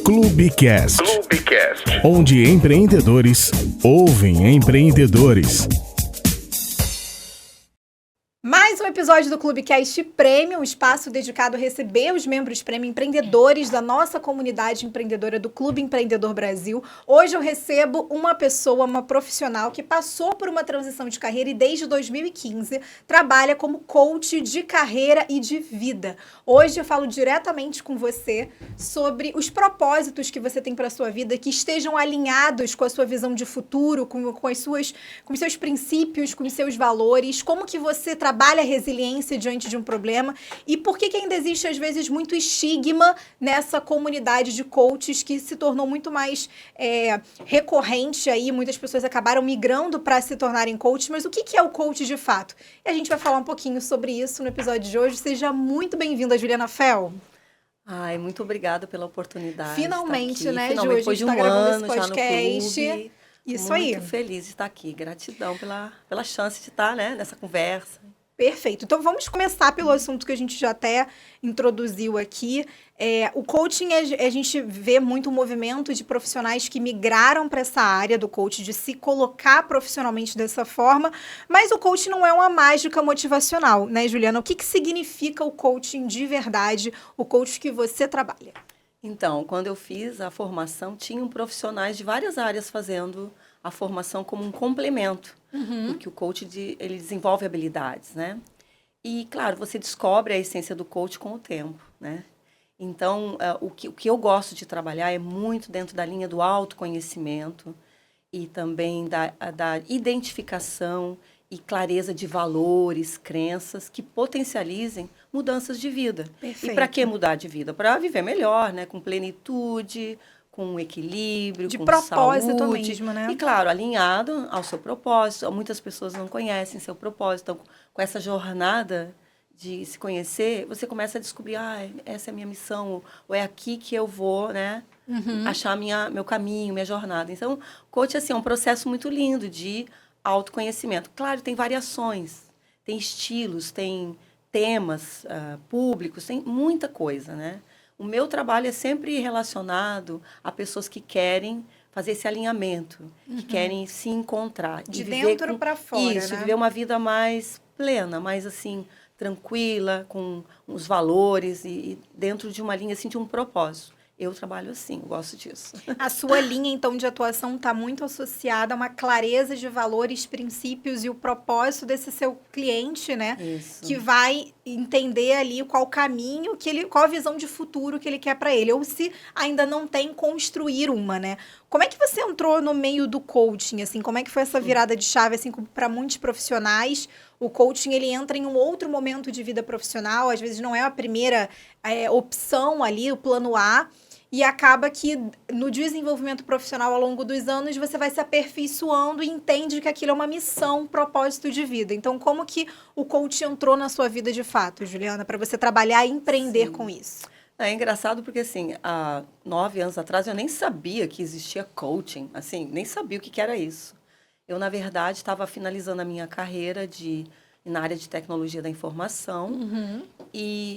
Clubecast, onde empreendedores ouvem empreendedores. Mais um episódio do Clubecast Premium, um espaço dedicado a receber os membros Premium empreendedores da nossa comunidade empreendedora do Clube Empreendedor Brasil. Hoje eu recebo uma pessoa, uma profissional que passou por uma transição de carreira e desde 2015 trabalha como coach de carreira e de vida. Hoje eu falo diretamente com você sobre os propósitos que você tem para a sua vida, que estejam alinhados com a sua visão de futuro, com os seus princípios, com os seus valores, como que você trabalha a resiliência diante de um problema e por que ainda existe, às vezes, muito estigma nessa comunidade de coaches que se tornou muito mais recorrente aí. Muitas pessoas acabaram migrando para se tornarem coaches, mas o que é o coach de fato? E a gente vai falar um pouquinho sobre isso no episódio de hoje. Seja muito bem-vinda, Juliana Fel. Ai, muito obrigada pela oportunidade. Finalmente, né, Finalmente, Ju? A gente depois de um ano esse podcast. já no clube. Isso muito aí. Muito feliz de estar aqui. Gratidão pela chance de estar, né, nessa conversa. Perfeito. Então, vamos começar pelo assunto que a gente já até introduziu aqui. O coaching, a gente vê muito o movimento de profissionais que migraram para essa área do coaching, de se colocar profissionalmente dessa forma, mas o coaching não é uma mágica motivacional, né, Juliana? O que significa o coaching de verdade, o coaching que você trabalha? Então, quando eu fiz a formação, tinham profissionais de várias áreas fazendo a formação como um complemento, porque o coach ele desenvolve habilidades, né? E, claro, você descobre a essência do coach com o tempo, né? Então, o que eu gosto de trabalhar é muito dentro da linha do autoconhecimento e também da identificação e clareza de valores, crenças que potencializem mudanças de vida. Perfeito. E para que mudar de vida? Para viver melhor, né? Com plenitude, com equilíbrio, de com propósito saúde. Mesmo, né? E, claro, alinhado ao seu propósito. Muitas pessoas não conhecem seu propósito. Então, com essa jornada de se conhecer, você começa a descobrir, essa é a minha missão, ou é aqui que eu vou, né? Achar meu caminho, minha jornada. Então, coach, assim, é um processo muito lindo de autoconhecimento. Claro, tem variações, tem estilos, tem temas públicos, tem muita coisa, né? O meu trabalho é sempre relacionado a pessoas que querem fazer esse alinhamento, que querem se encontrar. De dentro para fora, isso, né? viver uma vida mais plena, mais assim, tranquila, com os valores e dentro de uma linha, assim, de um propósito. Eu trabalho assim, eu gosto disso. A sua linha, então, de atuação está muito associada a uma clareza de valores, princípios e o propósito desse seu cliente, né? Isso. Que vai entender ali qual caminho, qual a visão de futuro que ele quer para ele. Ou se ainda não tem, construir uma, né? Como é que você entrou no meio do coaching, assim? Como é que foi essa virada de chave, assim, para muitos profissionais? O coaching, ele entra em um outro momento de vida profissional, às vezes não é a primeira opção ali, o plano A, e acaba que no desenvolvimento profissional ao longo dos anos você vai se aperfeiçoando e entende que aquilo é uma missão, um propósito de vida. Então, como que o coaching entrou na sua vida de fato, Juliana, para você trabalhar e empreender com isso? É engraçado porque, assim, há 9 anos atrás eu nem sabia que existia coaching, assim, nem sabia o que era isso. Eu, na verdade, estava finalizando a minha carreira na área de tecnologia da informação,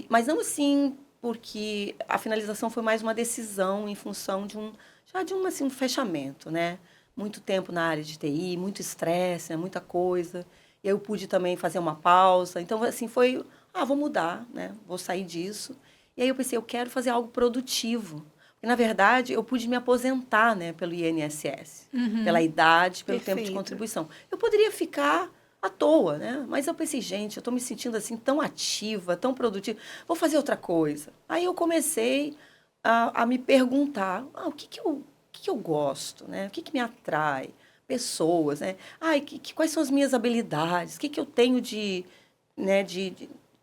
mas não assim, porque a finalização foi mais uma decisão em função de um fechamento, né? Muito tempo na área de TI, muito estresse, né? Muita coisa. E aí eu pude também fazer uma pausa. Então, assim, vou mudar, né? Vou sair disso. E aí eu pensei, eu quero fazer algo produtivo. E, na verdade, eu pude me aposentar, né, pelo INSS, pela idade, pelo tempo de contribuição. Eu poderia ficar à toa, né? Mas eu pensei, gente, eu estou me sentindo assim tão ativa, tão produtiva, vou fazer outra coisa. Aí eu comecei a me perguntar, o que eu gosto, né? O que me atrai? Pessoas, né? Quais são as minhas habilidades? O que eu tenho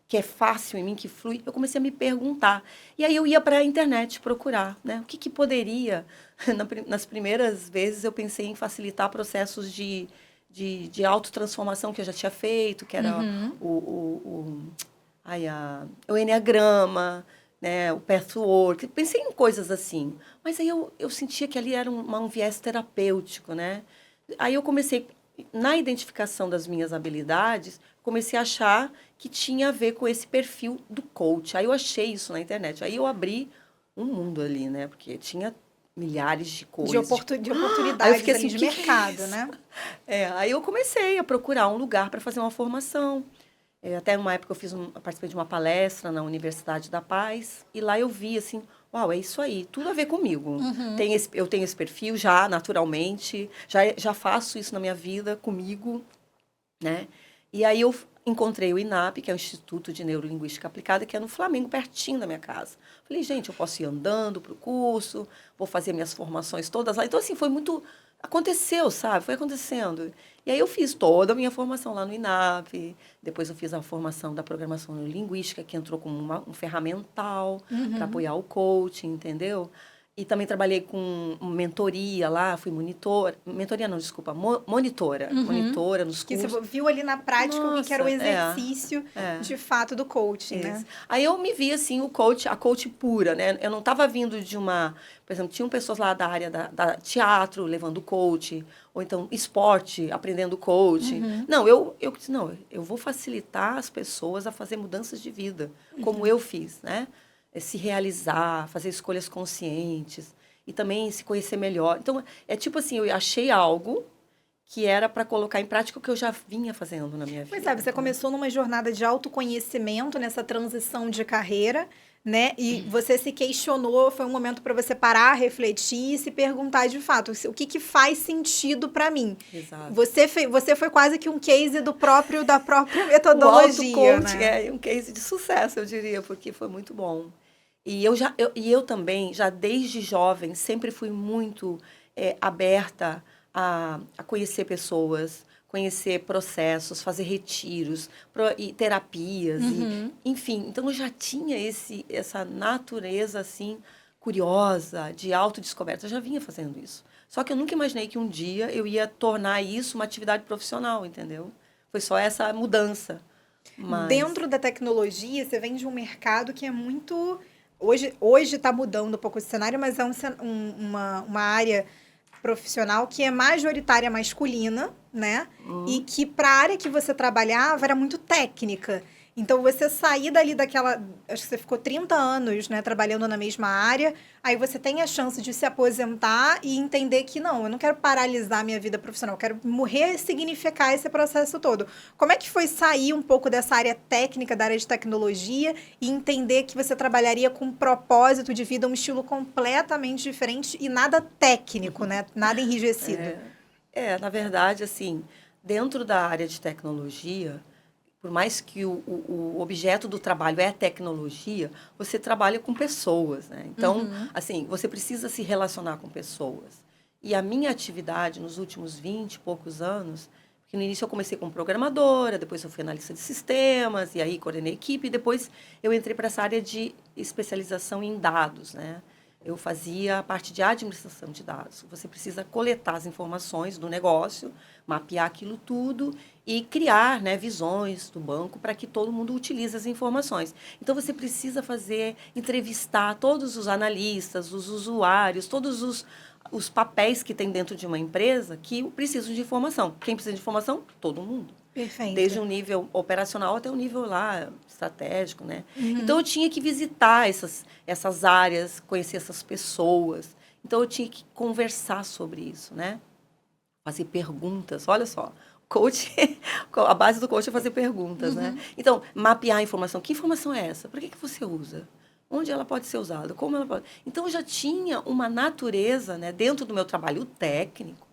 que é fácil em mim, que flui? Eu comecei a me perguntar. E aí eu ia para a internet procurar, né? O que poderia... Nas primeiras vezes eu pensei em facilitar processos de autotransformação que eu já tinha feito, que era o Enneagrama, né, o Pathwork. Pensei em coisas assim. Mas aí eu sentia que ali era um viés terapêutico, né? Aí eu comecei, na identificação das minhas habilidades, comecei a achar que tinha a ver com esse perfil do coach. Aí eu achei isso na internet. Aí eu abri um mundo ali, né? Porque tinha milhares de coisas. De oportunidades fiquei ali, assim, de mercado, né? Aí eu comecei a procurar um lugar para fazer uma formação. Até uma época eu participei de uma palestra na Universidade da Paz, e lá eu vi assim, uau, é isso aí, tudo a ver comigo. Eu tenho esse perfil já, naturalmente, já faço isso na minha vida comigo, né? E aí eu encontrei o INAP, que é o Instituto de Neurolinguística Aplicada, que é no Flamengo, pertinho da minha casa. Falei, gente, eu posso ir andando para o curso, vou fazer minhas formações todas lá. Então, assim, foi muito... Aconteceu, sabe? Foi acontecendo. E aí eu fiz toda a minha formação lá no INAP, depois eu fiz a formação da programação neurolinguística, que entrou como um ferramental para apoiar o coaching, entendeu? E também trabalhei com mentoria lá, fui monitora. Mentoria não, desculpa, monitora. Monitora nos cursos. Que você viu ali na prática o que era o exercício, de fato, do coaching, Isso. né? Aí eu me vi, assim, a coach pura, né? Eu não estava vindo de uma... Por exemplo, tinham pessoas lá da área da teatro levando coach, ou então esporte, aprendendo coach. Não, eu disse, não, eu vou facilitar as pessoas a fazer mudanças de vida, como eu fiz, né? Se realizar, fazer escolhas conscientes e também se conhecer melhor. Então, é tipo assim, eu achei algo que era para colocar em prática o que eu já vinha fazendo na minha vida. Pois é, você começou numa jornada de autoconhecimento, nessa transição de carreira, né? E você se questionou, foi um momento para você parar, refletir e se perguntar de fato, o que faz sentido para mim. Exato. Você foi quase que um case da própria metodologia, o auto-coaching né? é um case de sucesso, eu diria, porque foi muito bom. E eu também, já desde jovem, sempre fui muito aberta a conhecer pessoas, conhecer processos, fazer retiros, e terapias, enfim. Então, eu já tinha essa natureza, assim, curiosa, de autodescoberta. Eu já vinha fazendo isso. Só que eu nunca imaginei que um dia eu ia tornar isso uma atividade profissional, entendeu? Foi só essa mudança. Mas... Dentro da tecnologia, você vem de um mercado que é muito... Hoje está mudando um pouco esse cenário, mas é uma área profissional que é majoritária masculina, né? E que para a área que você trabalhava era muito técnica. Então, você sair dali daquela... Acho que você ficou 30 anos, né, trabalhando na mesma área. Aí você tem a chance de se aposentar e entender que, não, eu não quero paralisar a minha vida profissional. Eu quero ressignificar esse processo todo. Como é que foi sair um pouco dessa área técnica, da área de tecnologia, e entender que você trabalharia com um propósito de vida, um estilo completamente diferente e nada técnico, né? Nada enrijecido. Na verdade, assim, dentro da área de tecnologia... Por mais que o objeto do trabalho é a tecnologia, você trabalha com pessoas, né? Então, assim, você precisa se relacionar com pessoas. E a minha atividade nos últimos 20 e poucos anos, porque no início eu comecei como programadora, depois eu fui analista de sistemas, e aí coordenei equipe, e depois eu entrei para essa área de especialização em dados, né? Eu fazia a parte de administração de dados. Você precisa coletar as informações do negócio, mapear aquilo tudo e criar, né, visões do banco para que todo mundo utilize as informações. Então, você precisa entrevistar todos os analistas, os usuários, todos os papéis que tem dentro de uma empresa que precisam de informação. Quem precisa de informação? Todo mundo. Perfeito. Desde um nível operacional até um nível lá estratégico, né? Então, eu tinha que visitar essas áreas, conhecer essas pessoas. Então, eu tinha que conversar sobre isso, né? Fazer perguntas. Olha só, a base do coach é fazer perguntas, né? Então, mapear a informação. Que informação é essa? Para que você usa? Onde ela pode ser usada? Como ela pode... Então, eu já tinha uma natureza, né, dentro do meu trabalho técnico,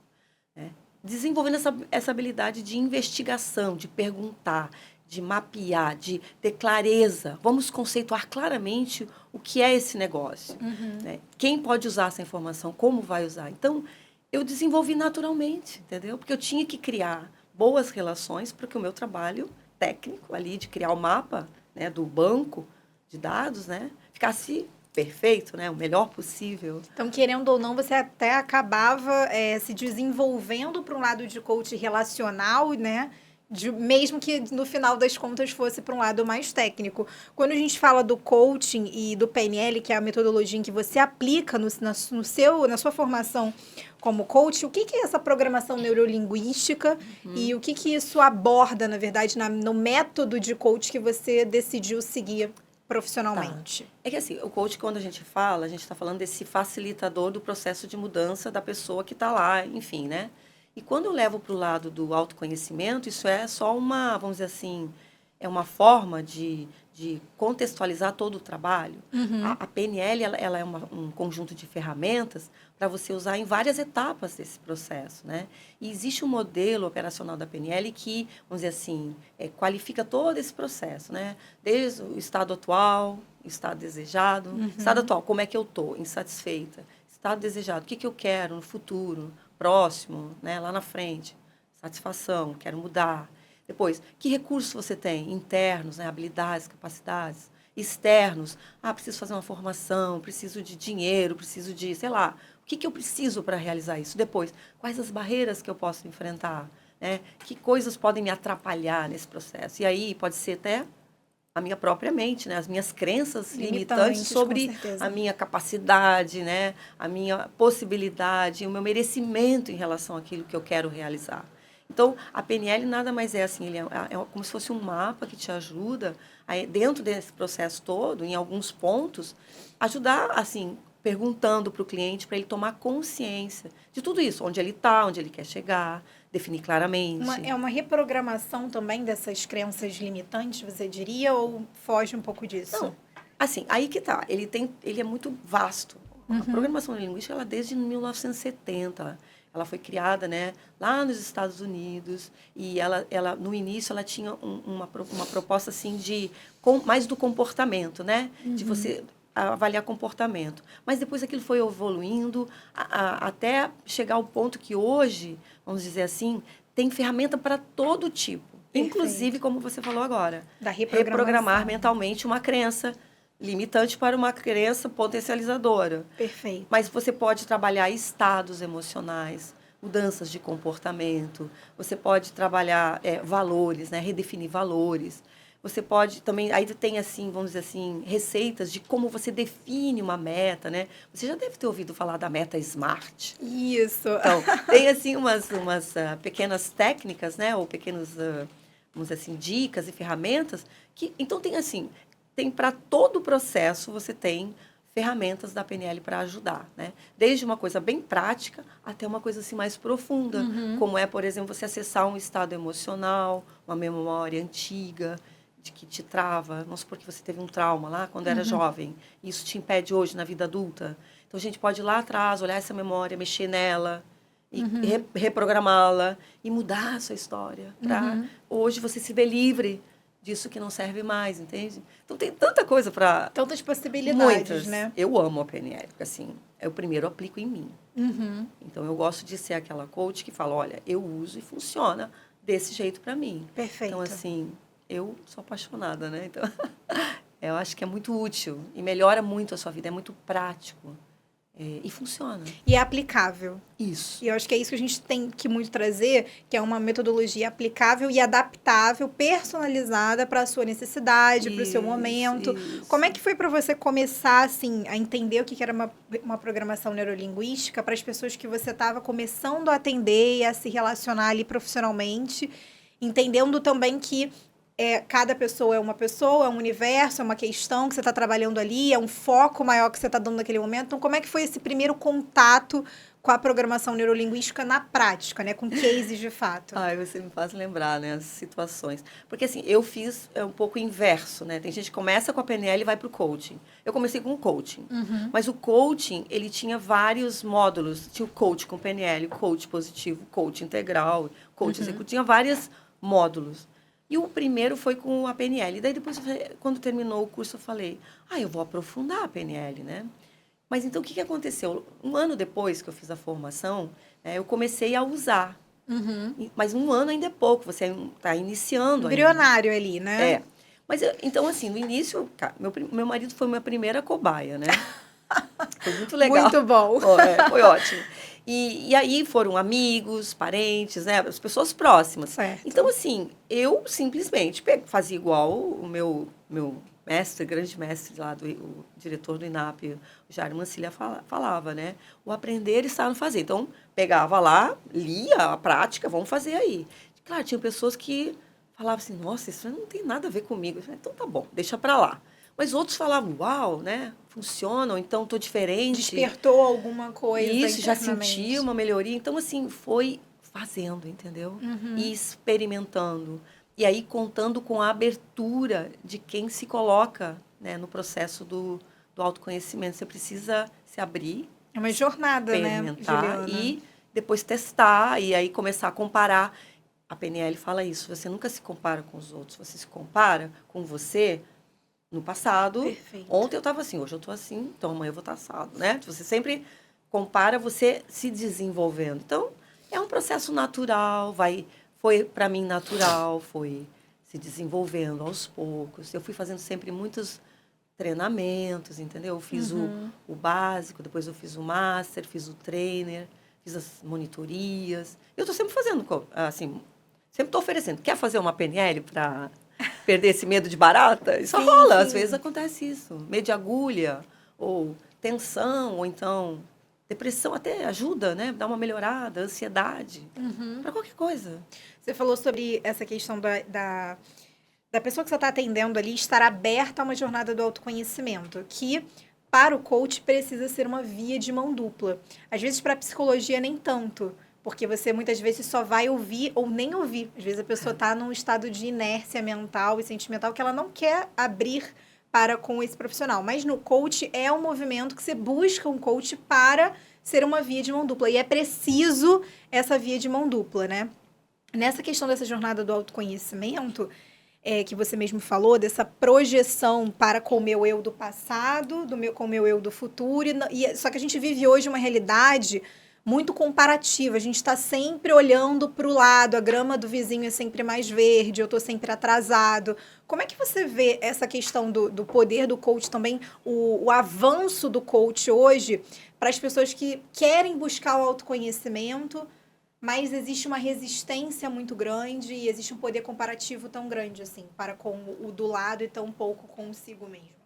né, desenvolvendo essa habilidade de investigação, de perguntar, de mapear, de ter clareza. Vamos conceituar claramente o que é esse negócio. Né? Quem pode usar essa informação, como vai usar. Então, eu desenvolvi naturalmente, entendeu? Porque eu tinha que criar boas relações para que o meu trabalho técnico ali, de criar o mapa, né, do banco de dados, né, ficasse perfeito, né, o melhor possível. Então, querendo ou não, você até acabava se desenvolvendo para um lado de coach relacional, né? Mesmo que no final das contas fosse para um lado mais técnico. Quando a gente fala do coaching e do PNL, que é a metodologia em que você aplica na sua formação como coach, o que é essa programação neurolinguística e o que isso aborda, na verdade, no método de coach que você decidiu seguir profissionalmente? É que assim, o coach, quando a gente fala, a gente está falando desse facilitador do processo de mudança da pessoa que está lá, enfim, né? E quando eu levo para o lado do autoconhecimento, isso é só uma, vamos dizer assim, é uma forma de contextualizar todo o trabalho. A PNL, ela é um conjunto de ferramentas para você usar em várias etapas desse processo, né? E existe um modelo operacional da PNL que, vamos dizer assim, qualifica todo esse processo, né? Desde o estado atual, estado desejado. Estado atual, como é que eu estou? Insatisfeita. Estado desejado, o que eu quero no futuro, próximo, né? Lá na frente. Satisfação, quero mudar. Depois, que recursos você tem? Internos, né? Habilidades, capacidades. Externos, preciso fazer uma formação, preciso de dinheiro, preciso de, sei lá, o que eu preciso para realizar isso? Depois, quais as barreiras que eu posso enfrentar? Né? Que coisas podem me atrapalhar nesse processo? E aí pode ser até a minha própria mente, né? As minhas crenças limitantes sobre a minha capacidade, né? A minha possibilidade, o meu merecimento em relação àquilo que eu quero realizar. Então, a PNL nada mais é assim, ele é como se fosse um mapa que te ajuda, dentro desse processo todo, em alguns pontos, ajudar, assim, perguntando para o cliente, para ele tomar consciência de tudo isso, onde ele está, onde ele quer chegar, definir claramente. É uma reprogramação também dessas crenças limitantes, você diria, ou foge um pouco disso? Não, assim, aí que tá, ele é muito vasto. A programação linguística, ela desde 1970, ela foi criada, né, lá nos Estados Unidos, e ela no início ela tinha uma proposta assim mais do comportamento, né, de você avaliar comportamento. Mas depois aquilo foi evoluindo até chegar ao ponto que hoje, vamos dizer assim, tem ferramenta para todo tipo. Perfeito. Inclusive, como você falou agora, da reprogramar mentalmente uma crença limitante para uma crença potencializadora. Perfeito. Mas você pode trabalhar estados emocionais, mudanças de comportamento, você pode trabalhar valores, né? Redefinir valores. Você pode também, aí tem assim, vamos dizer assim, receitas de como você define uma meta, né? Você já deve ter ouvido falar da meta SMART. Isso. Então, tem assim umas pequenas técnicas, né? Ou pequenos, vamos dizer assim, dicas e ferramentas que, então tem assim, tem para todo o processo, você tem ferramentas da PNL para ajudar, né? Desde uma coisa bem prática até uma coisa assim mais profunda, como é, por exemplo, você acessar um estado emocional, uma memória antiga, de que te trava, vamos supor que você teve um trauma lá quando era jovem, e isso te impede hoje na vida adulta. Então, a gente pode ir lá atrás, olhar essa memória, mexer nela, e reprogramá-la, e mudar a sua história, para hoje você se ver livre disso que não serve mais, entende? Então, tem tanta coisa para... Tantas possibilidades, muitas, né? Eu amo a PNL, porque, assim, eu primeiro aplico em mim. Então, eu gosto de ser aquela coach que fala, olha, eu uso e funciona desse jeito para mim. Perfeito. Então, assim, eu sou apaixonada, né? Então, eu acho que é muito útil e melhora muito a sua vida, é muito prático. E funciona. E é aplicável. Isso. E eu acho que é isso que a gente tem que muito trazer, que é uma metodologia aplicável e adaptável, personalizada para a sua necessidade, para o seu momento. Isso. Como é que foi para você começar, assim, a entender o que era uma programação neurolinguística para as pessoas que você estava começando a atender e a se relacionar ali profissionalmente, entendendo também que cada pessoa é um universo, é uma questão que você está trabalhando ali, é um foco maior que você está dando naquele momento. Então, como é que foi esse primeiro contato com a programação neurolinguística na prática, né? Com cases de fato? Você me faz lembrar, né, as situações. Porque, assim, eu fiz um pouco inverso, né? Tem gente que começa com a PNL e vai para o coaching. Eu comecei com o coaching. Mas o coaching, ele tinha vários módulos. Tinha o coach com PNL, coach positivo, coach integral, coach executivo. Tinha vários módulos. E o primeiro foi com a PNL. Daí, depois, quando terminou o curso, eu falei, eu vou aprofundar a PNL, né? Mas, então, o que aconteceu? Um ano depois que eu fiz a formação, eu comecei a usar. Mas um ano ainda é pouco, você está iniciando. Embrionário ali, né? Mas, então, assim, no início, cara, meu marido foi minha primeira cobaia, né? Foi muito legal. Muito bom. Foi ótimo. E aí foram amigos, parentes, né? As pessoas próximas. Certo. Então, assim, eu simplesmente fazia igual o meu mestre, grande mestre lá, o diretor do INAP, o Jair Mancilha, falava, né? O aprender está no fazer. Então, pegava lá, lia a prática, vamos fazer aí. Claro, tinha pessoas que falavam assim, nossa, isso não tem nada a ver comigo. Eu falei, então tá bom, deixa pra lá. Mas outros falavam, uau, né? Funcionam, então tô diferente. Despertou alguma coisa Isso, já internamente. senti uma melhoria. Então, assim, foi fazendo, entendeu? E experimentando. E aí, contando com a abertura de quem se coloca, né, no processo do autoconhecimento. Você precisa se abrir, É uma jornada, né, experimentar Juliana? e depois testar e aí começar a comparar. A PNL fala isso, você nunca se compara com os outros, você se compara com você no passado. Perfeito. Ontem eu estava assim, hoje eu estou assim, então amanhã eu vou estar assado, né? Você sempre compara você se desenvolvendo. Então, é um processo natural, foi para mim natural, foi se desenvolvendo aos poucos. Eu fui fazendo sempre muitos treinamentos, entendeu? Eu fiz o básico, depois eu fiz o master, fiz o trainer, fiz as monitorias. Eu estou sempre fazendo, assim, sempre estou oferecendo. Quer fazer uma PNL para perder esse medo de barata? Isso rola, às vezes acontece isso. Medo de agulha, ou tensão, ou então depressão até ajuda, né? Dá uma melhorada, ansiedade, para qualquer coisa. Você falou sobre essa questão da pessoa que você está atendendo ali estar aberta a uma jornada do autoconhecimento, que para o coach precisa ser uma via de mão dupla. Às vezes para a psicologia nem tanto, porque você muitas vezes só vai ouvir ou nem ouvir. Às vezes a pessoa está num estado de inércia mental e sentimental que ela não quer abrir para com esse profissional. Mas no coach é um movimento que você busca um coach para ser uma via de mão dupla. E é preciso essa via de mão dupla, né? Nessa questão dessa jornada do autoconhecimento, que você mesmo falou, dessa projeção para com o meu eu do passado, com o meu eu do futuro. Só que a gente vive hoje uma realidade muito comparativa. A gente está sempre olhando para o lado, a grama do vizinho é sempre mais verde, eu estou sempre atrasado. Como é que você vê essa questão do poder do coach também, o avanço do coach hoje para as pessoas que querem buscar o autoconhecimento, mas existe uma resistência muito grande e existe um poder comparativo tão grande, assim, para com o do lado e tão pouco consigo mesmo?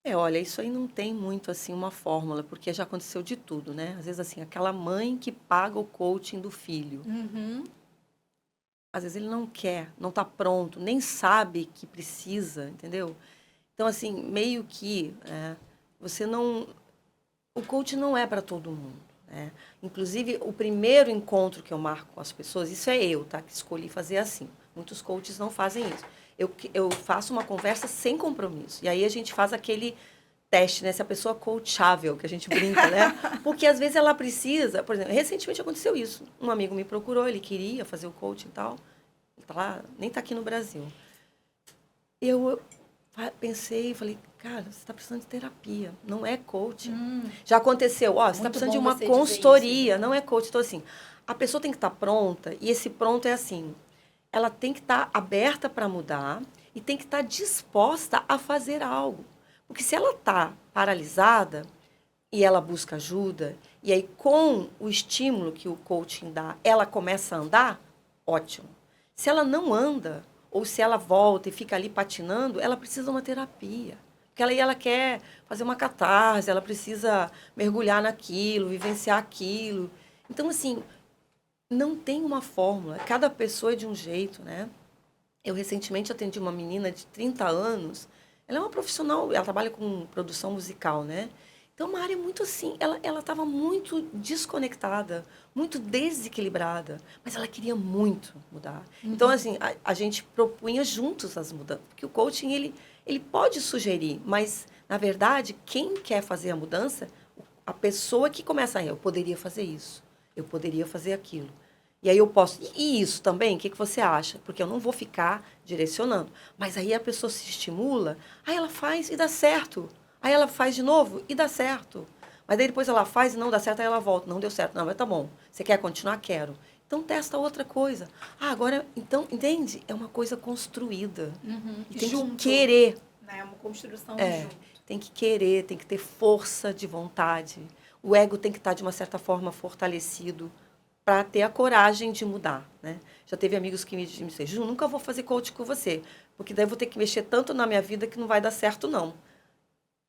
Olha, isso aí não tem muito, assim, uma fórmula, porque já aconteceu de tudo, né? Às vezes, assim, aquela mãe que paga o coaching do filho. Às vezes ele não quer, não está pronto, nem sabe que precisa, entendeu? Então, assim, meio que você não... O coach não é para todo mundo. Inclusive, o primeiro encontro que eu marco com as pessoas, isso é eu, tá? Que escolhi fazer assim. Muitos coaches não fazem isso. Eu faço uma conversa sem compromisso. E aí a gente faz aquele teste, né? Se a pessoa é coachável, que a gente brinca, né? Porque às vezes ela precisa... Por exemplo, recentemente aconteceu isso. Um amigo me procurou, ele queria fazer o coaching e tal. Ele tá lá, nem tá aqui no Brasil. Eu pensei e falei, cara, você está precisando de terapia, não é coaching. Já aconteceu, você está precisando de uma consultoria, não é coaching. Então, assim, a pessoa tem que estar pronta, e esse pronto é assim, ela tem que estar aberta para mudar e tem que estar disposta a fazer algo. Porque se ela está paralisada e ela busca ajuda, e aí com o estímulo que o coaching dá, ela começa a andar, ótimo. Se ela não anda, ou se ela volta e fica ali patinando, ela precisa de uma terapia. Porque ela quer fazer uma catarse, ela precisa mergulhar naquilo, vivenciar aquilo. Então, assim, não tem uma fórmula. Cada pessoa é de um jeito, né? Eu recentemente atendi uma menina de 30 anos. Ela é uma profissional, ela trabalha com produção musical, né? Então, uma área muito assim, ela estava muito desconectada, muito desequilibrada, mas ela queria muito mudar. Então, assim, a gente propunha juntos as mudanças, porque o coaching, ele pode sugerir, mas, na verdade, quem quer fazer a mudança, a pessoa que começa eu poderia fazer isso, eu poderia fazer aquilo. E aí eu posso, e isso também, o que você acha? Porque eu não vou ficar direcionando. Mas aí a pessoa se estimula, aí ela faz e dá certo. Aí ela faz de novo e dá certo. Mas daí depois ela faz e não dá certo, aí ela volta. Não deu certo. Não, mas tá bom. Você quer continuar? Quero. Então testa outra coisa. Agora, então, entende? É uma coisa construída. E tem que querer. É uma construção junto. Tem que querer, tem que ter força de vontade. O ego tem que estar, de uma certa forma, fortalecido para ter a coragem de mudar, né? Já teve amigos que me disseram, Ju, nunca vou fazer coaching com você, porque daí eu vou ter que mexer tanto na minha vida que não vai dar certo, não.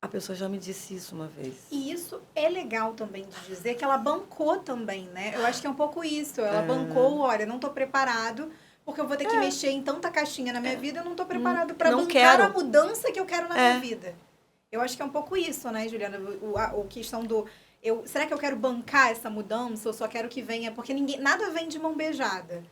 A pessoa já me disse isso uma vez. E isso é legal também de dizer que ela bancou também, né? Eu acho que é um pouco isso. Ela bancou, olha, não estou preparado porque eu vou ter que mexer em tanta caixinha na minha vida, eu não estou preparado para bancar quero. a mudança que eu quero na minha vida. Eu acho que é um pouco isso, né, Juliana? A questão do... será que eu quero bancar essa mudança ou só quero que venha? Porque nada vem de mão beijada.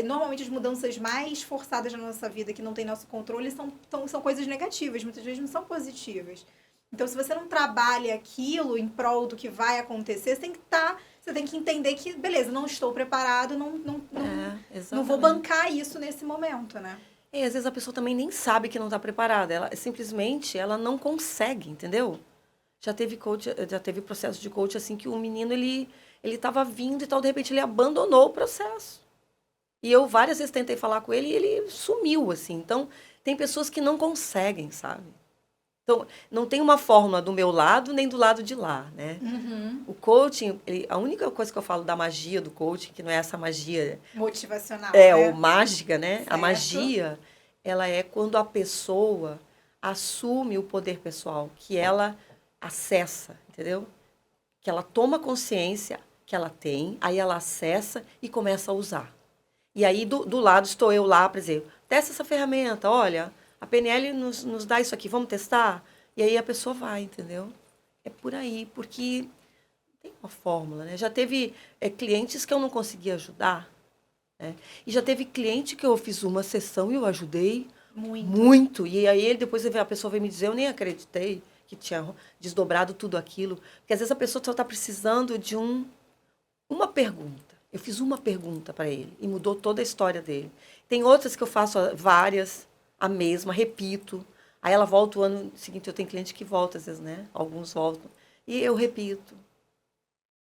Normalmente as mudanças mais forçadas na nossa vida, que não tem nosso controle, são coisas negativas, muitas vezes não são positivas. Então, se você não trabalha aquilo em prol do que vai acontecer, você tem que entender que, beleza, não estou preparado, não vou bancar isso nesse momento, né? Às vezes a pessoa também nem sabe que não está preparada. Ela não consegue, entendeu? Já teve processo de coach assim que o menino, ele estava vindo e tal, de repente ele abandonou o processo. E eu várias vezes tentei falar com ele e ele sumiu, assim. Então, tem pessoas que não conseguem, sabe? Então, não tem uma fórmula do meu lado nem do lado de lá, né? O coaching, a única coisa que eu falo da magia do coaching, que não é essa magia... motivacional, né? Ou mágica, né? Certo. A magia, ela é quando a pessoa assume o poder pessoal, que ela acessa, entendeu? Que ela toma consciência que ela tem, aí ela acessa e começa a usar. E aí, do lado, estou eu lá, por exemplo, testa essa ferramenta, olha... A PNL nos dá isso aqui, vamos testar? E aí a pessoa vai, entendeu? É por aí, porque não tem uma fórmula, né? Já teve clientes que eu não conseguia ajudar, né? E já teve cliente que eu fiz uma sessão e eu ajudei muito. E aí depois a pessoa veio me dizer, eu nem acreditei que tinha desdobrado tudo aquilo. Porque às vezes a pessoa só está precisando de uma pergunta. Eu fiz uma pergunta para ele e mudou toda a história dele. Tem outras que eu faço várias... a mesma, repito. Aí ela volta o ano seguinte, eu tenho cliente que volta às vezes, né? Alguns voltam. E eu repito.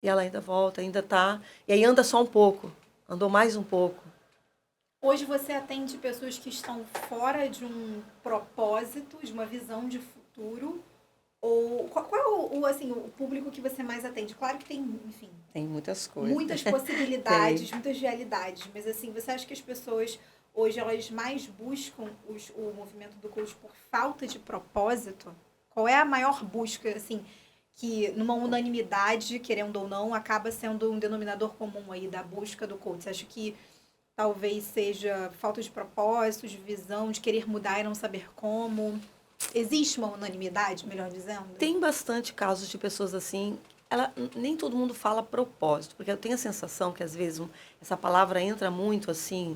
E ela ainda volta, ainda tá. E aí anda só um pouco. Andou mais um pouco. Hoje você atende pessoas que estão fora de um propósito, de uma visão de futuro? Ou qual é o público que você mais atende? Claro que tem, enfim... Tem muitas coisas. Muitas possibilidades, muitas realidades. Mas assim, você acha que as pessoas... hoje elas mais buscam o movimento do coach por falta de propósito? Qual é a maior busca, assim, que numa unanimidade, querendo ou não, acaba sendo um denominador comum aí da busca do coach? Você acha que talvez seja falta de propósito, de visão, de querer mudar e não saber como? Existe uma unanimidade, melhor dizendo? Tem bastante casos de pessoas assim... nem todo mundo fala propósito, porque eu tenho a sensação que às vezes essa palavra entra muito assim...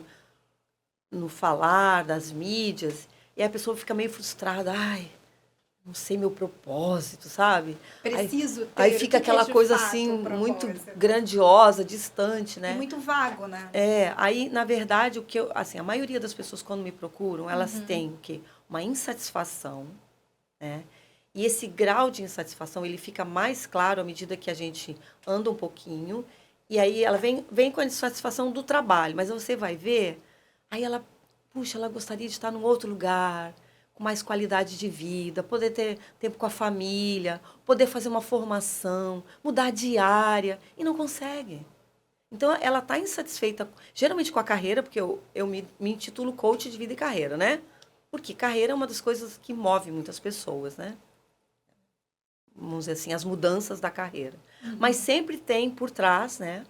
no falar das mídias, e a pessoa fica meio frustrada, não sei meu propósito, sabe? Preciso ter. Aí fica aquela coisa assim, muito grandiosa, distante, né? E muito vago, né? Aí, na verdade, a maioria das pessoas quando me procuram, elas têm o quê? Uma insatisfação, né? E esse grau de insatisfação, ele fica mais claro à medida que a gente anda um pouquinho, e aí ela vem com a insatisfação do trabalho, mas você vai ver... Aí ela gostaria de estar num outro lugar, com mais qualidade de vida, poder ter tempo com a família, poder fazer uma formação, mudar de área, e não consegue. Então, ela está insatisfeita, geralmente com a carreira, porque eu me intitulo coach de vida e carreira, né? Porque carreira é uma das coisas que move muitas pessoas, né? Vamos dizer assim, as mudanças da carreira. Mas sempre tem por trás, né?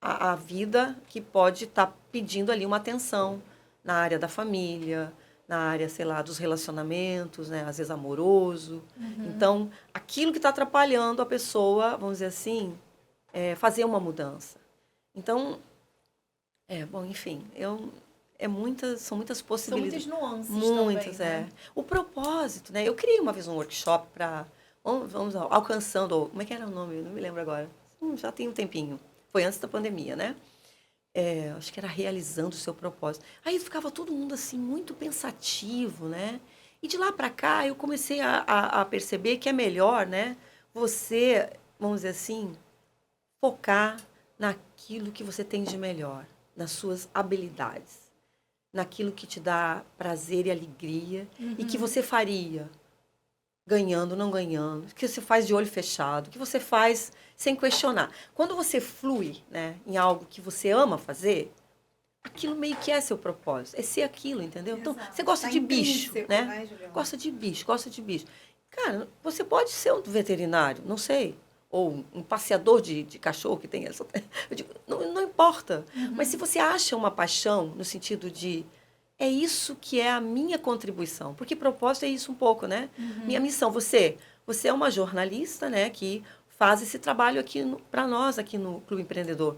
A vida que pode estar pedindo ali uma atenção na área da família, na área, sei lá, dos relacionamentos, né? Às vezes amoroso. Então, aquilo que está atrapalhando a pessoa, vamos dizer assim, fazer uma mudança. Então, enfim, são muitas possibilidades. São muitas nuances muitas, também, né? O propósito, né? Eu criei uma vez um workshop para... Vamos alcançando... Como é que era o nome? Não me lembro agora. Já tem um tempinho. Foi antes da pandemia, né? Acho que era realizando o seu propósito. Aí ficava todo mundo assim, muito pensativo, né? E de lá para cá, eu comecei a perceber que é melhor, né? Você, vamos dizer assim, focar naquilo que você tem de melhor, nas suas habilidades, naquilo que te dá prazer e alegria e que você faria ganhando, não ganhando, que você faz de olho fechado, que você faz sem questionar. Quando você flui, né, em algo que você ama fazer, aquilo meio que é seu propósito, é ser aquilo, entendeu? Exato. Então, você gosta de bicho, né? Juliana? Gosta de bicho. Cara, você pode ser um veterinário, não sei. ou um passeador de cachorro que tem essa... Eu digo, não importa. Mas se você acha uma paixão no sentido de é isso que é a minha contribuição, porque propósito é isso um pouco, né? Minha missão, você é uma jornalista, né, que faz esse trabalho aqui para nós, aqui no Clube Empreendedor.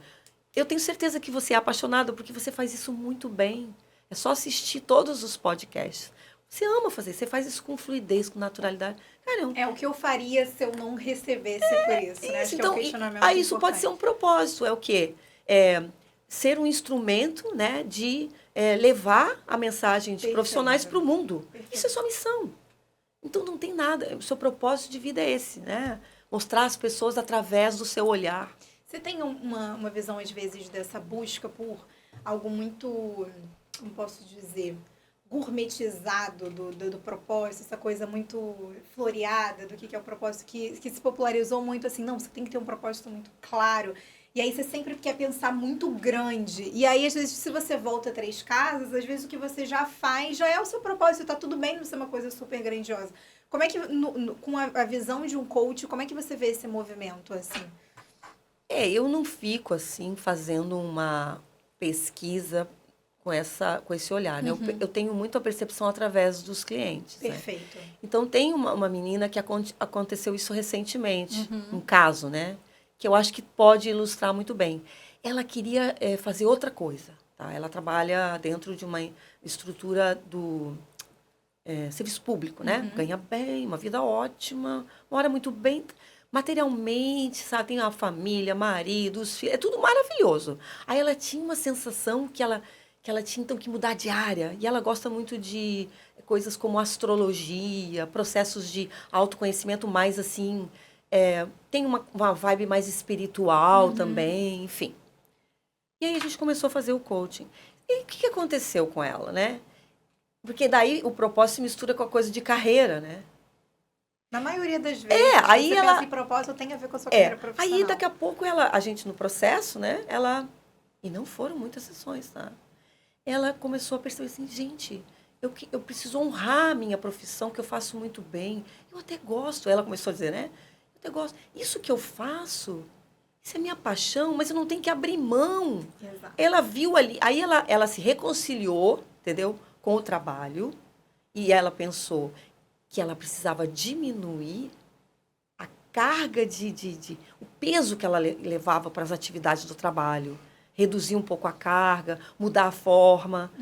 Eu tenho certeza que você é apaixonado porque você faz isso muito bem. É só assistir todos os podcasts. Você ama fazer, você faz isso com fluidez, com naturalidade. Caramba. É o que eu faria se eu não recebesse por isso, né? Acho Então, que é um questionamento aí isso pode importante. ser um propósito. É o quê? Ser um instrumento, né, de levar a mensagem de profissionais para o mundo. Perfeito. Isso é sua missão. Então, não tem nada. O seu propósito de vida é esse, né? Mostrar as pessoas através do seu olhar. Você tem uma visão, às vezes, dessa busca por algo muito, como posso dizer, gourmetizado do propósito, essa coisa muito floreada do que é o propósito, que se popularizou muito assim, não, você tem que ter um propósito muito claro. E aí você sempre quer pensar muito grande. E aí, às vezes, se você volta 3 casas, às vezes o que você já faz já é o seu propósito, tá tudo bem não ser uma coisa super grandiosa. Como é que, com a visão de um coach, como é que você vê esse movimento, assim? Eu não fico, assim, fazendo uma pesquisa com esse olhar, né? Eu tenho muito a percepção através dos clientes. Perfeito. Né? Então, tem uma menina que aconteceu isso recentemente, um caso, né? Que eu acho que pode ilustrar muito bem. Ela queria fazer outra coisa, tá? Ela trabalha dentro de uma estrutura do serviço público, né? Ganha bem, uma vida ótima, mora muito bem materialmente, sabe? Tem uma família, marido, os filhos, é tudo maravilhoso. Aí ela tinha uma sensação que ela tinha então que mudar de área. E ela gosta muito de coisas como astrologia, processos de autoconhecimento mais assim... tem uma vibe mais espiritual também, enfim. E aí a gente começou a fazer o coaching. E o que aconteceu com ela, né? Porque daí o propósito se mistura com a coisa de carreira, né? Na maioria das vezes, aí você ela... pensa em propósito, tem a ver com a sua carreira profissional. Aí daqui a pouco a gente no processo, né? E não foram muitas sessões, tá? Ela começou a perceber assim, gente, eu preciso honrar a minha profissão, que eu faço muito bem. Eu até gosto. Ela começou a dizer, né? Eu gosto. Isso que eu faço, isso é minha paixão, mas eu não tenho que abrir mão. Exato. Ela viu ali, aí ela se reconciliou, entendeu? Com o trabalho, e ela pensou que ela precisava diminuir a carga o peso que ela levava para as atividades do trabalho. Reduzir um pouco a carga, mudar a forma,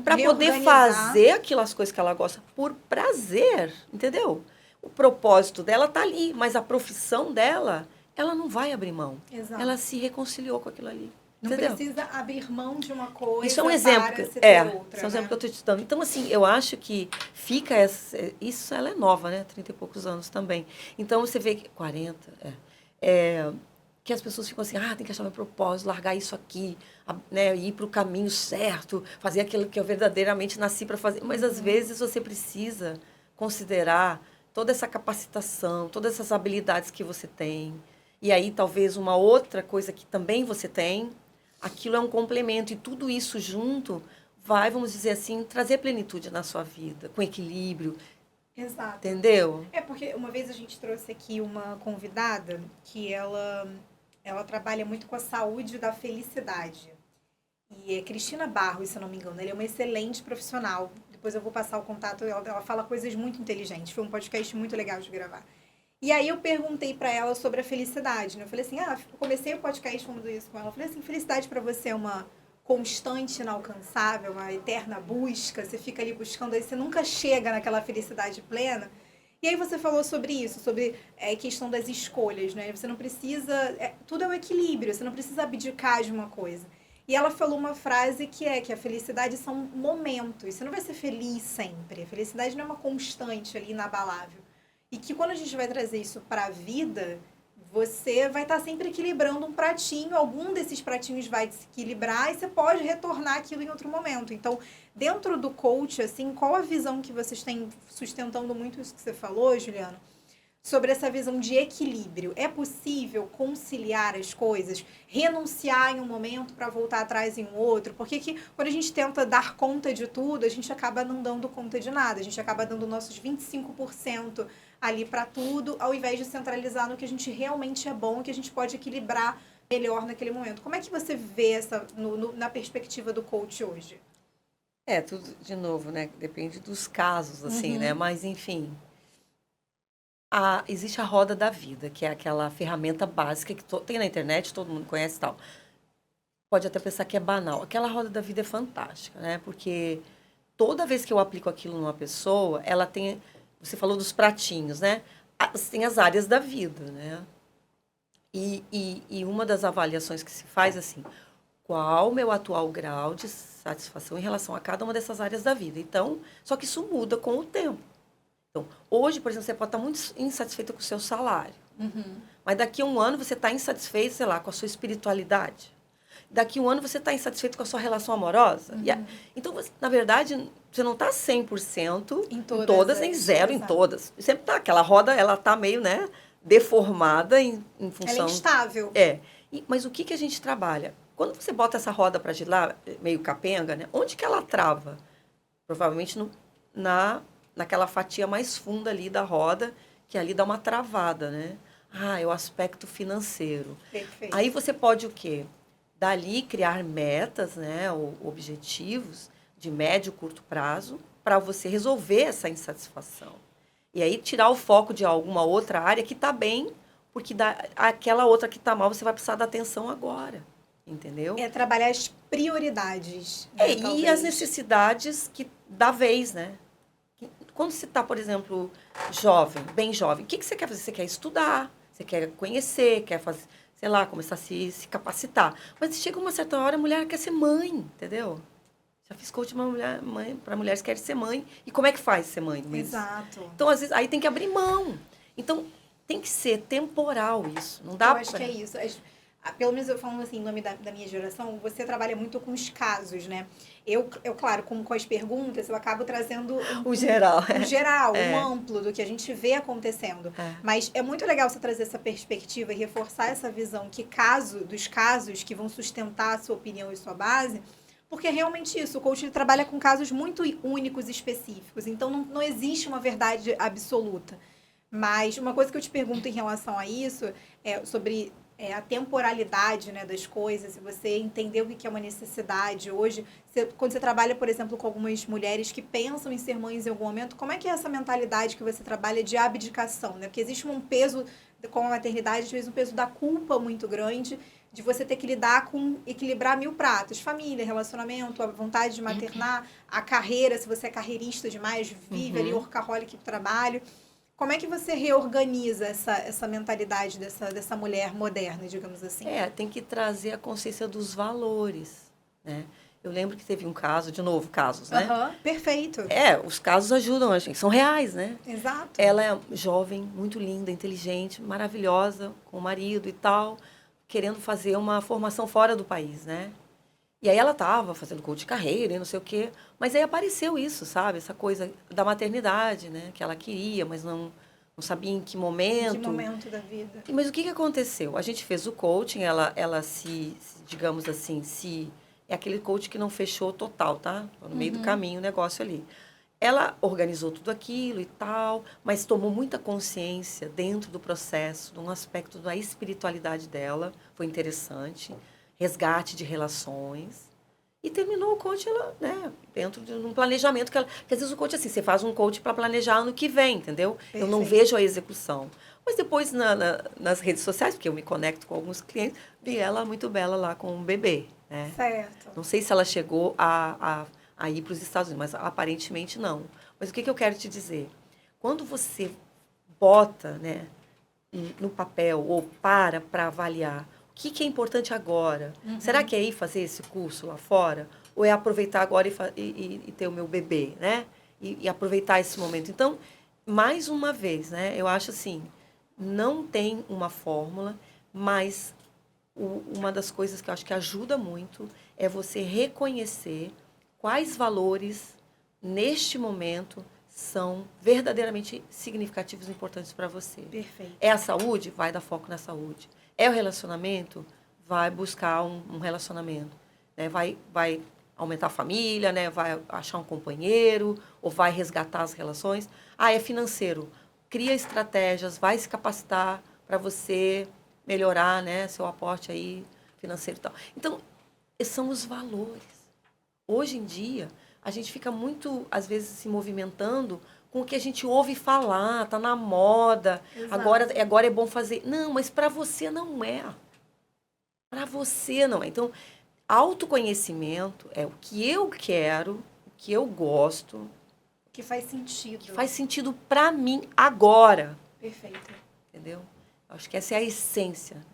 para poder fazer aquelas coisas que ela gosta por prazer, entendeu? O propósito dela está ali, mas a profissão dela, ela não vai abrir mão. Exato. Ela se reconciliou com aquilo ali. Não entendeu? Precisa abrir mão de uma coisa. Isso é um exemplo. Para se ter outra, isso é um exemplo que eu estou te dando. Então, assim, eu acho que fica isso, ela é nova, né? 30 e poucos anos também. Então, você vê que 40, que as pessoas ficam assim, tem que achar meu propósito, largar isso aqui, né, ir para o caminho certo, fazer aquilo que eu verdadeiramente nasci para fazer. Mas, às vezes, você precisa considerar toda essa capacitação, todas essas habilidades que você tem. E aí, talvez, uma outra coisa que também você tem, aquilo é um complemento. E tudo isso junto vai, vamos dizer assim, trazer plenitude na sua vida, com equilíbrio. Exato. Entendeu? Porque uma vez a gente trouxe aqui uma convidada que ela trabalha muito com a saúde da felicidade. E é Cristina Barros, se eu não me engano. Ela é uma excelente profissional. Depois eu vou passar o contato. Ela fala coisas muito inteligentes. Foi um podcast muito legal de gravar. E aí eu perguntei pra ela sobre a felicidade. Né? Eu falei assim, eu comecei o podcast falando isso com ela. Eu falei assim, felicidade pra você é uma constante, inalcançável, uma eterna busca. Você fica ali buscando, aí você nunca chega naquela felicidade plena. E aí você falou sobre isso, sobre a questão das escolhas, né? Você não precisa... tudo é um equilíbrio, você não precisa abdicar de uma coisa. E ela falou uma frase que a felicidade são momentos. Você não vai ser feliz sempre. A felicidade não é uma constante ali, inabalável. E que quando a gente vai trazer isso para a vida, você vai estar sempre equilibrando um pratinho, algum desses pratinhos vai desequilibrar e você pode retornar aquilo em outro momento. Então, dentro do coach, assim, qual a visão que vocês têm, sustentando muito isso que você falou, Juliana, sobre essa visão de equilíbrio? É possível conciliar as coisas, renunciar em um momento para voltar atrás em um outro? Porque quando a gente tenta dar conta de tudo, a gente acaba não dando conta de nada. A gente acaba dando nossos 25% ali para tudo, ao invés de centralizar no que a gente realmente é bom, que a gente pode equilibrar melhor naquele momento. Como é que você vê essa na perspectiva do coach hoje? Tudo de novo, né? Depende dos casos, assim, né? Mas, enfim, existe a roda da vida, que é aquela ferramenta básica que tem na internet, todo mundo conhece e tal. Pode até pensar que é banal. Aquela roda da vida é fantástica, né? Porque toda vez que eu aplico aquilo numa pessoa, ela tem... Você falou dos pratinhos, né? Tem as áreas da vida, né? E uma das avaliações que se faz, assim, qual o meu atual grau de satisfação em relação a cada uma dessas áreas da vida. Então, só que isso muda com o tempo. Então, hoje, por exemplo, você pode estar muito insatisfeita com o seu salário. Mas daqui a um ano você está insatisfeito, sei lá, com a sua espiritualidade. Daqui a um ano você está insatisfeito com a sua relação amorosa. Então, na verdade, você não está 100% em todas, nem zero em todas. Sempre está, aquela roda, ela está meio, né, deformada em função... Ela é instável. Mas o que a gente trabalha? Quando você bota essa roda para girar, meio capenga, né, onde que ela trava? Provavelmente naquela fatia mais funda ali da roda, que ali dá uma travada, né? É o aspecto financeiro. Perfeito. Aí você pode o quê? Dali criar metas, né, ou objetivos de médio e curto prazo para você resolver essa insatisfação. E aí tirar o foco de alguma outra área que está bem, porque aquela outra que está mal você vai precisar dar atenção agora. Entendeu? É trabalhar as prioridades. E as necessidades da vez, né? Quando você está, por exemplo, bem jovem, o que você quer fazer? Você quer estudar, você quer conhecer, quer fazer, sei lá, começar a se capacitar. Mas chega uma certa hora, a mulher quer ser mãe, entendeu? Já fiz coach para mulheres que querem ser mãe. E como é que faz ser mãe mesmo? Exato. Então, às vezes, aí tem que abrir mão. Então, tem que ser temporal isso. Não dá Eu acho que é isso. Pelo menos eu falando assim, em nome da minha geração, você trabalha muito com os casos, né? Eu claro, com as perguntas, eu acabo trazendo o geral, um amplo do que a gente vê acontecendo. Mas é muito legal você trazer essa perspectiva e reforçar essa visão dos casos que vão sustentar a sua opinião e sua base, porque é realmente isso. O coach ele trabalha com casos muito únicos e específicos. Então, não existe uma verdade absoluta. Mas uma coisa que eu te pergunto em relação a isso é sobre... a temporalidade, né, das coisas, se você entender o que é uma necessidade hoje, quando você trabalha, por exemplo, com algumas mulheres que pensam em ser mães em algum momento, como é que é essa mentalidade que você trabalha de abdicação, né? Porque existe um peso com a maternidade, às vezes um peso da culpa muito grande, de você ter que lidar com equilibrar 1000 pratos, família, relacionamento, a vontade de maternar, a carreira, se você é carreirista demais, vive ali workaholic pro trabalho. Como é que você reorganiza essa mentalidade dessa mulher moderna, digamos assim? Tem que trazer a consciência dos valores, né? Eu lembro que teve um caso, de novo, casos, né? Perfeito. Os casos ajudam a gente, são reais, né? Exato. Ela é jovem, muito linda, inteligente, maravilhosa, com o marido e tal, querendo fazer uma formação fora do país, né? E aí ela estava fazendo coach de carreira e não sei o quê. Mas aí apareceu isso, sabe? Essa coisa da maternidade, né? Que ela queria, mas não sabia em que momento. Em que momento da vida. Mas o que aconteceu? A gente fez o coaching, ela digamos assim, é aquele coach que não fechou total, tá? No meio do caminho o negócio ali. Ela organizou tudo aquilo e tal, mas tomou muita consciência dentro do processo, de um aspecto da espiritualidade dela. Foi interessante. Resgate de relações. E terminou o coach, né, dentro de um planejamento que às vezes o coach, assim, você faz um coach para planejar ano que vem, entendeu? Perfeito. Eu não vejo a execução. Mas depois, nas redes sociais, porque eu me conecto com alguns clientes, vi ela muito bela lá com um bebê, né? Certo. Não sei se ela chegou a ir para os Estados Unidos, mas aparentemente não. Mas o que eu quero te dizer? Quando você bota, né, no papel ou para avaliar o que é importante agora? Será que é ir fazer esse curso lá fora? Ou é aproveitar agora e ter o meu bebê, né? E aproveitar esse momento. Então, mais uma vez, né? Eu acho assim, não tem uma fórmula, mas uma das coisas que eu acho que ajuda muito é você reconhecer quais valores, neste momento, são verdadeiramente significativos e importantes para você. Perfeito. É a saúde? Vai dar foco na saúde. É o relacionamento? Vai buscar um relacionamento. Né? Vai aumentar a família, né? Vai achar um companheiro, ou vai resgatar as relações. É financeiro. cria estratégias, vai se capacitar para você melhorar, né, seu aporte aí financeiro e tal. Então, são os valores. Hoje em dia, a gente fica muito, às vezes, se movimentando com o que a gente ouve falar, tá na moda, agora é bom fazer. Não, mas para você não é. Para você não é. Então, autoconhecimento é o que eu quero, o que eu gosto. Que faz sentido. Que faz sentido para mim agora. Perfeito. Entendeu? Acho que essa é a essência.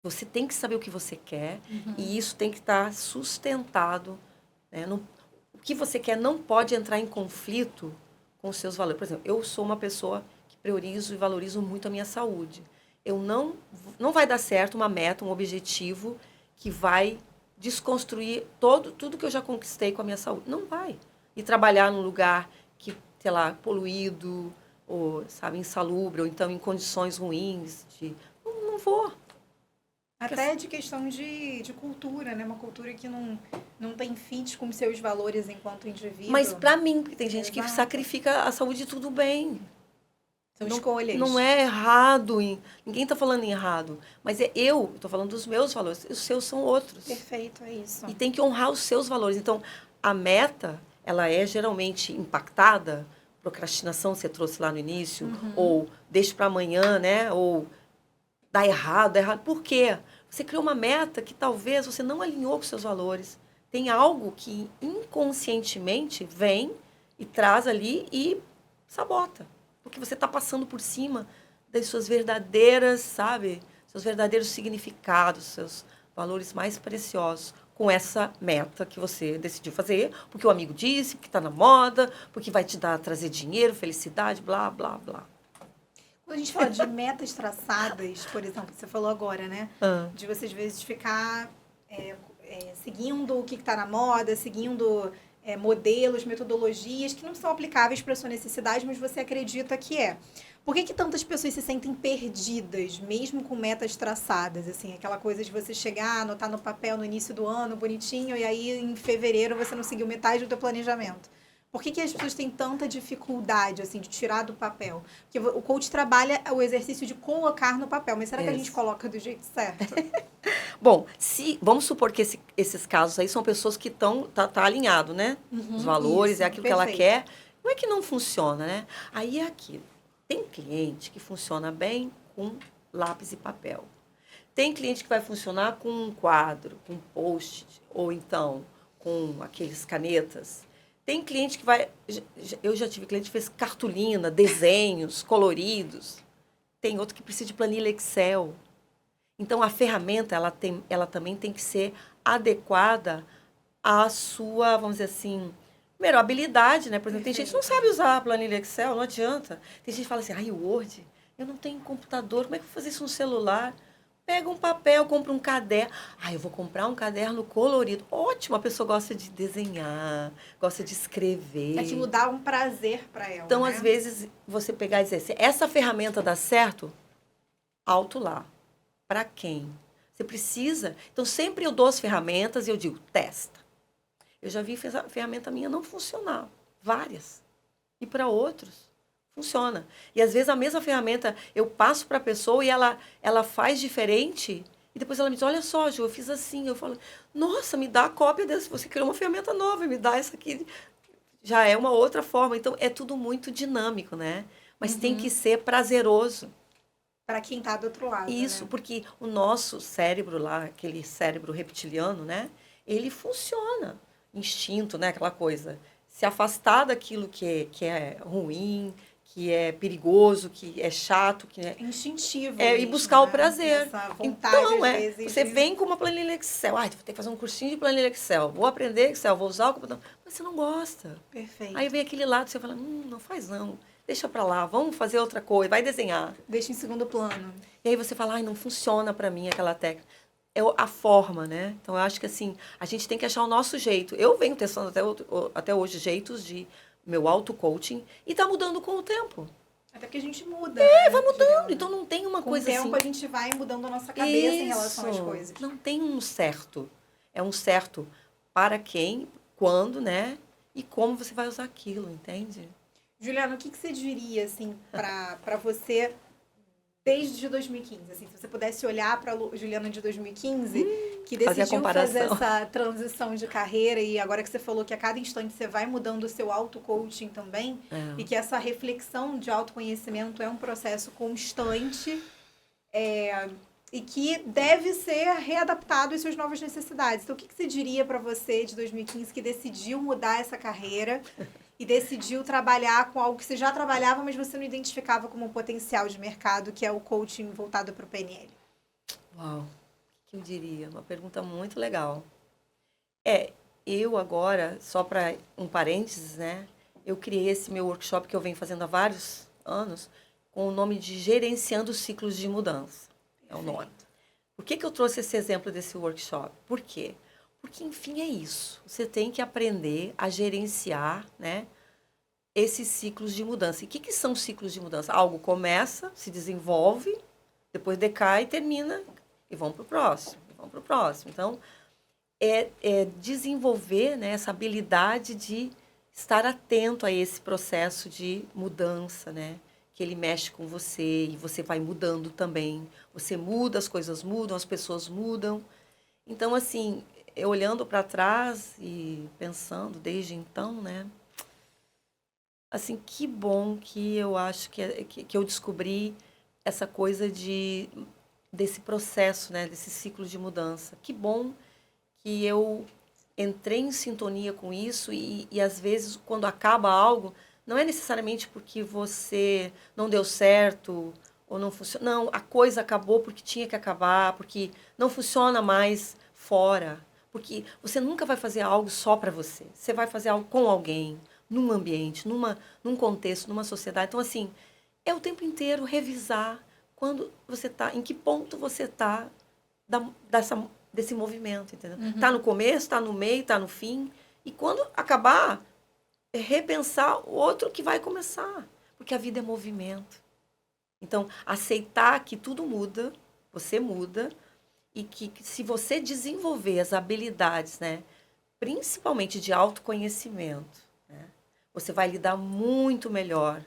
Você tem que saber o que você quer e isso tem que estar sustentado. Né? O que você quer não pode entrar em conflito com os seus valores. Por exemplo, eu sou uma pessoa que priorizo e valorizo muito a minha saúde. Eu não vai dar certo uma meta, um objetivo que vai desconstruir tudo que eu já conquistei com a minha saúde. Não vai. E trabalhar num lugar que, sei lá, poluído, ou, sabe, insalubre, ou então em condições ruins. Não vou. Até de questão de cultura, né? Uma cultura que não tem fit com seus valores enquanto indivíduo. Mas para mim, porque tem gente que sacrifica a saúde, tudo bem. São escolhas. Não é errado. Ninguém está falando em errado. Mas eu estou falando dos meus valores. Os seus são outros. Perfeito, é isso. E tem que honrar os seus valores. Então, a meta, ela é geralmente impactada. Procrastinação, você trouxe lá no início. Ou deixa para amanhã, né? Ou dá errado. Por quê? Você criou uma meta que talvez você não alinhou com seus valores. Tem algo que inconscientemente vem e traz ali e sabota. Porque você está passando por cima das suas verdadeiras, sabe? Seus verdadeiros significados, seus valores mais preciosos com essa meta que você decidiu fazer, porque o amigo disse, porque está na moda, porque vai te trazer dinheiro, felicidade, blá, blá, blá. Quando a gente fala de metas traçadas, por exemplo, você falou agora, né? De você, às vezes, ficar seguindo o que está na moda, seguindo modelos, metodologias que não são aplicáveis para a sua necessidade, mas você acredita que é. Por que tantas pessoas se sentem perdidas, mesmo com metas traçadas? Assim, aquela coisa de você chegar, anotar no papel no início do ano, bonitinho, e aí em fevereiro você não seguiu metade do teu planejamento. Por que as pessoas têm tanta dificuldade, assim, de tirar do papel? Porque o coach trabalha o exercício de colocar no papel, mas será que a gente coloca do jeito certo? Bom, vamos supor que esses casos aí são pessoas que tá alinhado, né? Os valores, isso, é aquilo perfeito. Que ela quer. Não é que não funciona, né? Aí é aquilo. Tem cliente que funciona bem com lápis e papel. Tem cliente que vai funcionar com um quadro, com post-it, ou então com aqueles canetas. Tem cliente que vai... Eu já tive cliente que fez cartolina, desenhos coloridos. Tem outro que precisa de planilha Excel. Então, a ferramenta, ela também tem que ser adequada à sua, vamos dizer assim, primeiro, habilidade, né? Por exemplo, tem gente que não sabe usar a planilha Excel, não adianta. Tem gente que fala assim, o Word, eu não tenho computador, como é que eu vou fazer isso no celular? Pega um papel, compra um caderno. Eu vou comprar um caderno colorido. Ótimo, a pessoa gosta de desenhar, gosta de escrever. Aquilo dá um prazer para ela, então, né? às vezes, você pegar e dizer, se essa ferramenta dá certo, alto lá. Para quem? Você precisa... Então, sempre eu dou as ferramentas e eu digo, testa. Eu já vi a ferramenta minha não funcionar. Várias. E para outros, funciona. E, às vezes, a mesma ferramenta eu passo para a pessoa e ela faz diferente. E depois ela me diz, olha só, Ju, eu fiz assim. Eu falo, nossa, me dá a cópia dessa. Você criou uma ferramenta nova, me dá essa aqui. Já é uma outra forma. Então, é tudo muito dinâmico, né? Mas tem que ser prazeroso. Para quem está do outro lado, isso, né? Porque o nosso cérebro lá, aquele cérebro reptiliano, né? Ele funciona. Instinto, né? Aquela coisa. Se afastar daquilo que é ruim, que é perigoso, que é chato, que é instintivo. E buscar o prazer. Essa vontade, então, às vezes, você vem com uma planilha Excel. Vou ter que fazer um cursinho de planilha Excel. Vou aprender Excel, vou usar o computador. Mas você não gosta. Perfeito. Aí vem aquele lado, você fala, não faz não. Deixa pra lá, vamos fazer outra coisa, vai desenhar. Deixa em segundo plano. E aí você fala, não funciona pra mim aquela técnica. É a forma, né? Então, eu acho que assim, a gente tem que achar o nosso jeito. Eu venho testando até hoje jeitos de meu auto-coaching e tá mudando com o tempo. Até porque a gente muda. Né? Vai mudando. Então, não tem uma coisa assim... Com o tempo, a gente vai mudando a nossa cabeça em relação às coisas. Não tem um certo. É um certo para quem, quando, né? E como você vai usar aquilo, entende? Juliana, o que você diria, assim, para você desde 2015? Assim, se você pudesse olhar para a Juliana de 2015, que decidiu fazer essa transição de carreira e agora que você falou que a cada instante você vai mudando o seu auto-coaching também, e que essa reflexão de autoconhecimento é um processo constante, e que deve ser readaptado às suas novas necessidades. Então, o que você diria para você de 2015 que decidiu mudar essa carreira e decidiu trabalhar com algo que você já trabalhava, mas você não identificava como um potencial de mercado, que é o coaching voltado para o PNL? Uau, o que eu diria? Uma pergunta muito legal. Eu agora, só para um parênteses, né? Eu criei esse meu workshop que eu venho fazendo há vários anos, com o nome de Gerenciando Ciclos de Mudança. É o nome. Por que eu trouxe esse exemplo desse workshop? Por quê? Porque, enfim, é isso. Você tem que aprender a gerenciar, né, esses ciclos de mudança. E o que são ciclos de mudança? Algo começa, se desenvolve, depois decai e termina, e vão para o próximo, Então, é desenvolver, né, essa habilidade de estar atento a esse processo de mudança, né? Que ele mexe com você e você vai mudando também. Você muda, as coisas mudam, as pessoas mudam. Então, assim, eu olhando para trás e pensando desde então, né? Assim, que bom que eu acho que eu descobri essa coisa desse processo, né? Desse ciclo de mudança. Que bom que eu entrei em sintonia com isso e às vezes, quando acaba algo, não é necessariamente porque você não deu certo ou não funciona. Não, a coisa acabou porque tinha que acabar, porque não funciona mais fora. Porque você nunca vai fazer algo só para você. Você vai fazer algo com alguém, num ambiente, num contexto, numa sociedade. Então, assim, é o tempo inteiro revisar quando você está, em que ponto você está desse movimento, entendeu? Tá no começo, tá no meio, tá no fim. E quando acabar, repensar o outro que vai começar. Porque a vida é movimento. Então, aceitar que tudo muda, você muda, e que se você desenvolver as habilidades, né, principalmente de autoconhecimento, né, você vai lidar muito melhor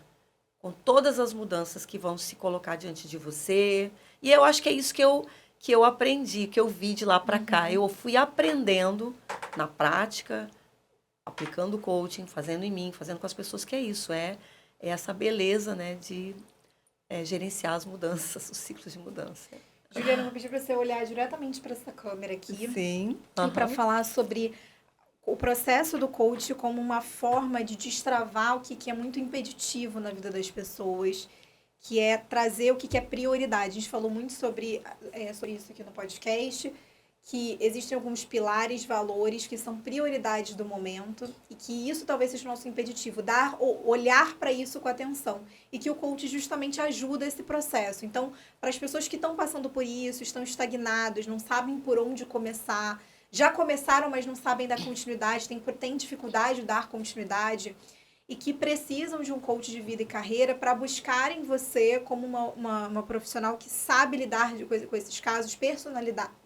com todas as mudanças que vão se colocar diante de você. E eu acho que é isso que eu aprendi, que eu vi de lá para cá. Eu fui aprendendo na prática, aplicando o coaching, fazendo em mim, fazendo com as pessoas, que é isso, é essa beleza, né, de gerenciar as mudanças, os ciclos de mudança. Juliana, eu vou pedir para você olhar diretamente para essa câmera aqui. Sim. E para falar sobre o processo do coach como uma forma de destravar o que é muito impeditivo na vida das pessoas, que é trazer o que é prioridade. A gente falou muito sobre isso aqui no podcast, que existem alguns pilares, valores que são prioridades do momento e que isso talvez seja o nosso impeditivo, olhar para isso com atenção e que o coach justamente ajuda esse processo. Então, para as pessoas que estão passando por isso, estão estagnados, não sabem por onde começar, já começaram, mas não sabem dar continuidade, têm dificuldade de dar continuidade e que precisam de um coach de vida e carreira para buscarem você como uma profissional que sabe lidar com esses casos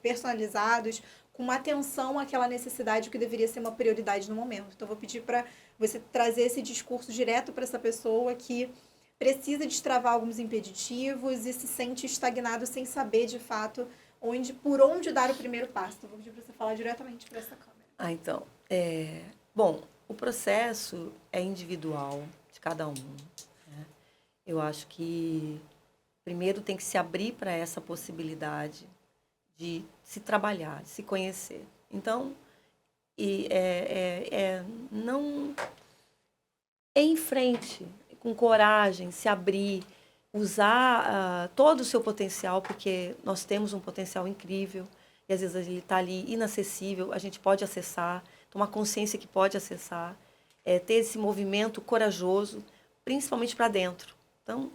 personalizados, com uma atenção àquela necessidade que deveria ser uma prioridade no momento. Então, vou pedir para você trazer esse discurso direto para essa pessoa que precisa destravar alguns impeditivos e se sente estagnado sem saber, de fato, por onde dar o primeiro passo. Então, vou pedir para você falar diretamente para essa câmera. Então, bom, o processo é individual de cada um, né? Eu acho que primeiro tem que se abrir para essa possibilidade de se trabalhar, de se conhecer. Então, não em frente, com coragem, se abrir, usar todo o seu potencial, porque nós temos um potencial incrível e às vezes ele está ali inacessível, a gente pode acessar, tomar consciência que pode acessar, ter esse movimento corajoso, principalmente para dentro. Então,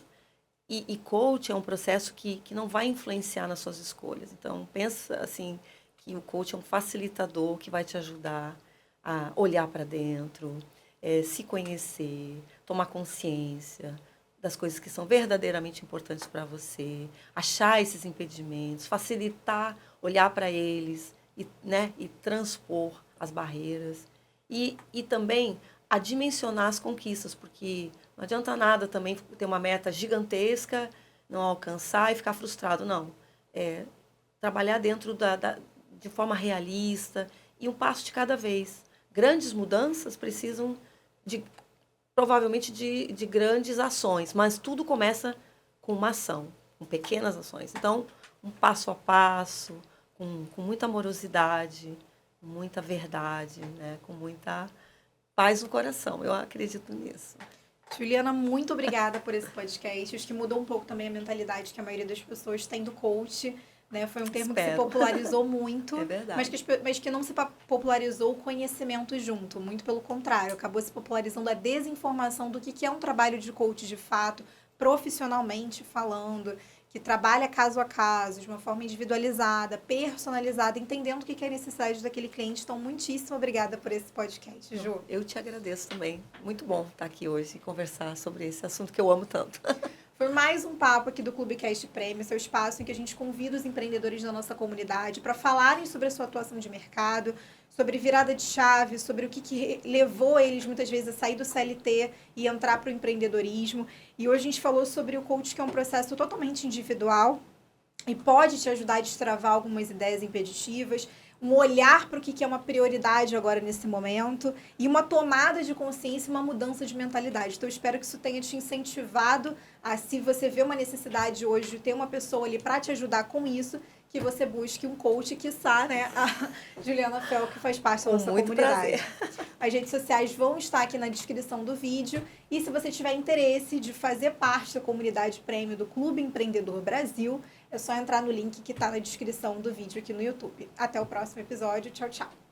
e coach é um processo que não vai influenciar nas suas escolhas. Então, pensa assim, que o coach é um facilitador que vai te ajudar a olhar para dentro, se conhecer, tomar consciência das coisas que são verdadeiramente importantes para você, achar esses impedimentos, facilitar, olhar para eles e transpor as barreiras. E também a dimensionar as conquistas, porque Não adianta nada também ter uma meta gigantesca, não alcançar e ficar frustrado, não. Trabalhar dentro de forma realista e um passo de cada vez. Grandes mudanças precisam, provavelmente, de grandes ações, mas tudo começa com uma ação, com pequenas ações. Então, um passo a passo, com muita amorosidade, com muita verdade, né? Com muita paz no coração. Eu acredito nisso. Juliana, muito obrigada por esse podcast. Acho que mudou um pouco também a mentalidade que a maioria das pessoas tem do coach. Né? Foi um termo que se popularizou muito, É verdade. mas que não se popularizou o conhecimento junto. Muito pelo contrário, acabou se popularizando a desinformação do que é um trabalho de coach de fato, profissionalmente falando, que trabalha caso a caso, de uma forma individualizada, personalizada, entendendo o que é a necessidade daquele cliente. Então, muitíssimo obrigada por esse podcast, Ju. Eu te agradeço também. Muito bom estar aqui hoje e conversar sobre esse assunto que eu amo tanto. Foi mais um papo aqui do Clubecast Prêmio, seu espaço em que a gente convida os empreendedores da nossa comunidade para falarem sobre a sua atuação de mercado, sobre virada de chave, sobre o que levou eles muitas vezes a sair do CLT e entrar para o empreendedorismo. E hoje a gente falou sobre o coach, que é um processo totalmente individual e pode te ajudar a destravar algumas ideias impeditivas, um olhar para o que é uma prioridade agora nesse momento e uma tomada de consciência e uma mudança de mentalidade. Então, eu espero que isso tenha te incentivado a, se você vê uma necessidade hoje de ter uma pessoa ali para te ajudar com isso, que você busque um coach, quiçá, né, a Juliana Fel, que faz parte da nossa comunidade. Prazer. As redes sociais vão estar aqui na descrição do vídeo. E se você tiver interesse de fazer parte da comunidade prêmio do Clube Empreendedor Brasil, é só entrar no link que está na descrição do vídeo aqui no YouTube. Até o próximo episódio. Tchau, tchau.